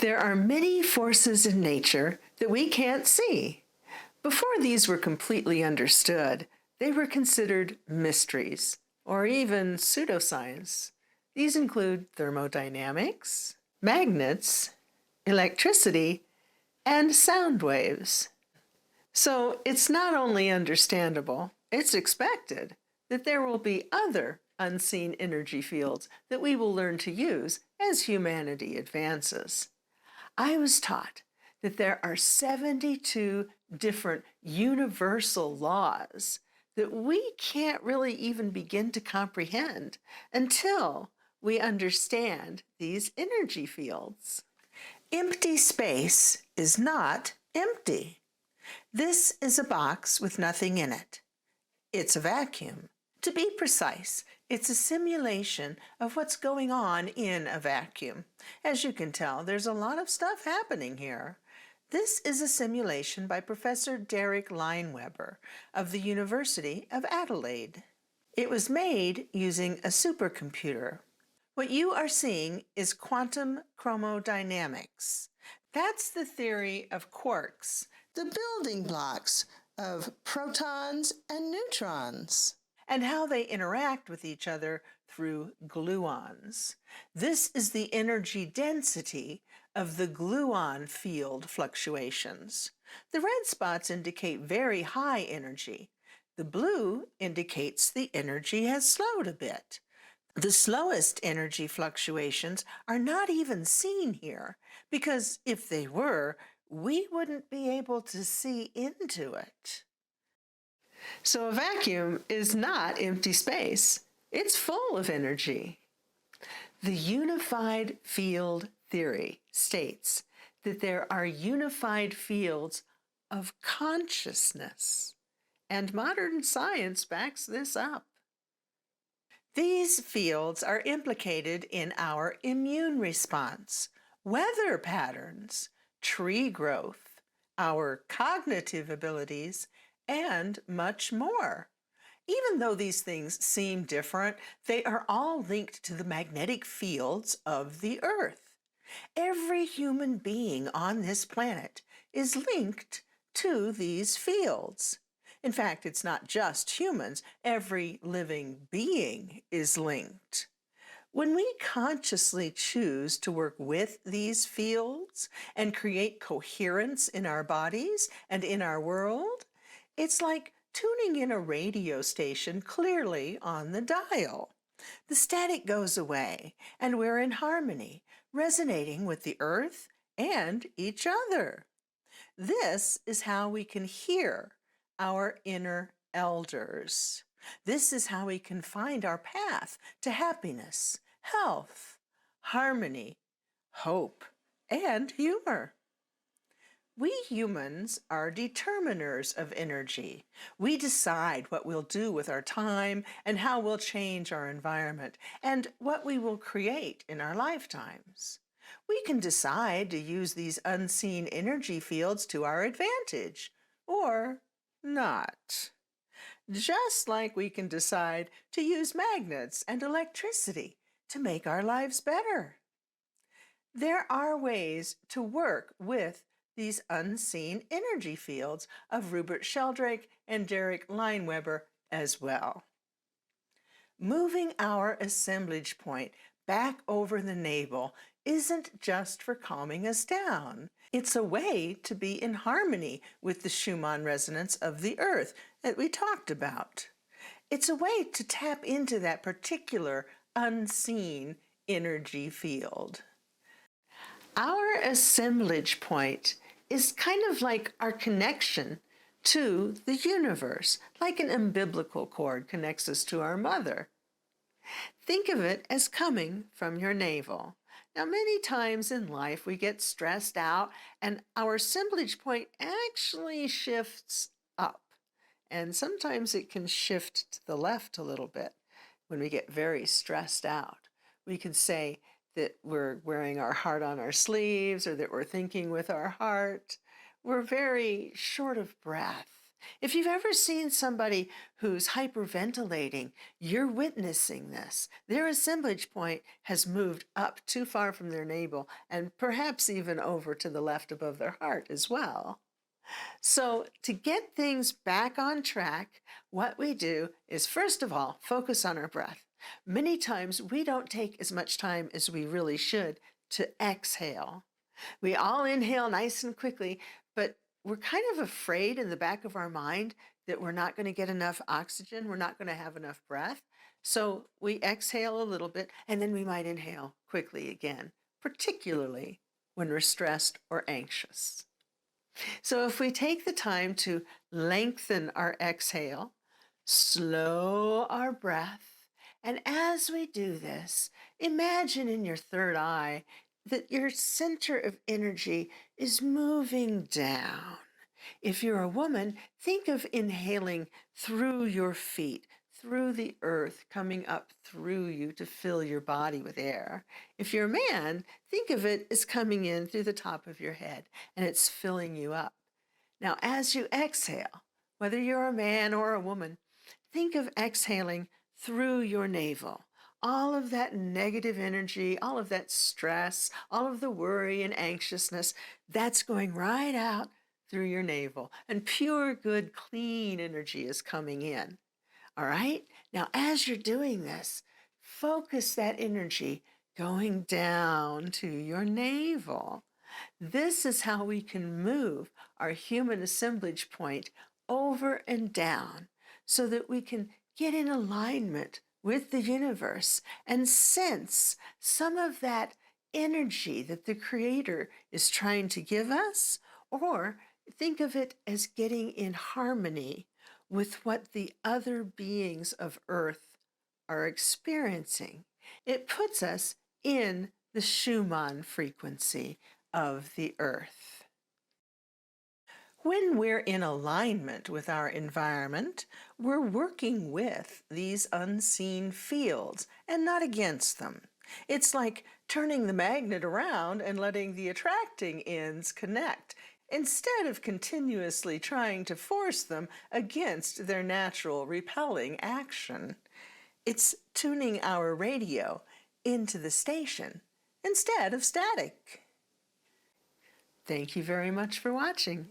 There are many forces in nature that we can't see. Before these were completely understood, they were considered mysteries, or even pseudoscience. These include thermodynamics, magnets, electricity, and sound waves. So it's not only understandable, it's expected that there will be other unseen energy fields that we will learn to use as humanity advances. I was taught that there are 72 different universal laws that we can't really even begin to comprehend until we understand these energy fields. Empty space is not empty. This is a box with nothing in it. It's a vacuum. To be precise, it's a simulation of what's going on in a vacuum. As you can tell, there's a lot of stuff happening here. This is a simulation by Professor Derek Lineweber of the University of Adelaide. It was made using a supercomputer. What you are seeing is quantum chromodynamics. That's the theory of quarks, the building blocks of protons and neutrons, and how they interact with each other through gluons. This is the energy density of the gluon field fluctuations. The red spots indicate very high energy. The blue indicates the energy has slowed a bit. The slowest energy fluctuations are not even seen here, because if they were, we wouldn't be able to see into it. So a vacuum is not empty space. It's full of energy. The unified field theory states that there are unified fields of consciousness, and modern science backs this up. These fields are implicated in our immune response, weather patterns, tree growth, our cognitive abilities, and much more. Even though these things seem different, they are all linked to the magnetic fields of the Earth. Every human being on this planet is linked to these fields. In fact, it's not just humans. Every living being is linked. When we consciously choose to work with these fields and create coherence in our bodies and in our world, it's like tuning in a radio station clearly on the dial. The static goes away, and we're in harmony, resonating with the earth and each other. This is how we can hear our inner elders. This is how we can find our path to happiness, health, harmony, hope, and humor. We humans are determiners of energy. We decide what we'll do with our time and how we'll change our environment and what we will create in our lifetimes. We can decide to use these unseen energy fields to our advantage, or not. Just like we can decide to use magnets and electricity to make our lives better. There are ways to work with these unseen energy fields of Rupert Sheldrake and Derek Lineweber as well. Moving our assemblage point back over the navel isn't just for calming us down. It's a way to be in harmony with the Schumann resonance of the earth that we talked about. It's a way to tap into that particular unseen energy field. Our assemblage point is kind of like our connection to the universe, like an umbilical cord connects us to our mother. Think of it as coming from your navel. Now, many times in life we get stressed out and our assemblage point actually shifts up. And sometimes it can shift to the left a little bit when we get very stressed out. We can say that we're wearing our heart on our sleeves or that we're thinking with our heart. We're very short of breath If you've ever seen somebody who's hyperventilating, you're witnessing this. Their assemblage point has moved up too far from their navel and perhaps even over to the left above their heart as well. So, to get things back on track, what we do is, first of all, focus on our breath. Many times we don't take as much time as we really should to exhale. We all inhale nice and quickly, but we're kind of afraid in the back of our mind that we're not going to get enough oxygen, we're not going to have enough breath. So we exhale a little bit and then we might inhale quickly again, particularly when we're stressed or anxious. So if we take the time to lengthen our exhale, slow our breath, and as we do this, imagine in your third eye that your center of energy is moving down. If you're a woman, think of inhaling through your feet, through the earth, coming up through you to fill your body with air. If you're a man, think of it as coming in through the top of your head and it's filling you up. Now, as you exhale, whether you're a man or a woman, think of exhaling through your navel. All of that negative energy, all of that stress, all of the worry and anxiousness, that's going right out through your navel. And pure, good, clean energy is coming in. All right? Now, as you're doing this, focus that energy going down to your navel. This is how we can move our human assemblage point over and down so that we can get in alignment with the universe and sense some of that energy that the Creator is trying to give us, or think of it as getting in harmony with what the other beings of Earth are experiencing. It puts us in the Schumann frequency of the Earth. When we're in alignment with our environment, we're working with these unseen fields and not against them. It's like turning the magnet around and letting the attracting ends connect, instead of continuously trying to force them against their natural repelling action. It's tuning our radio into the station instead of static. Thank you very much for watching.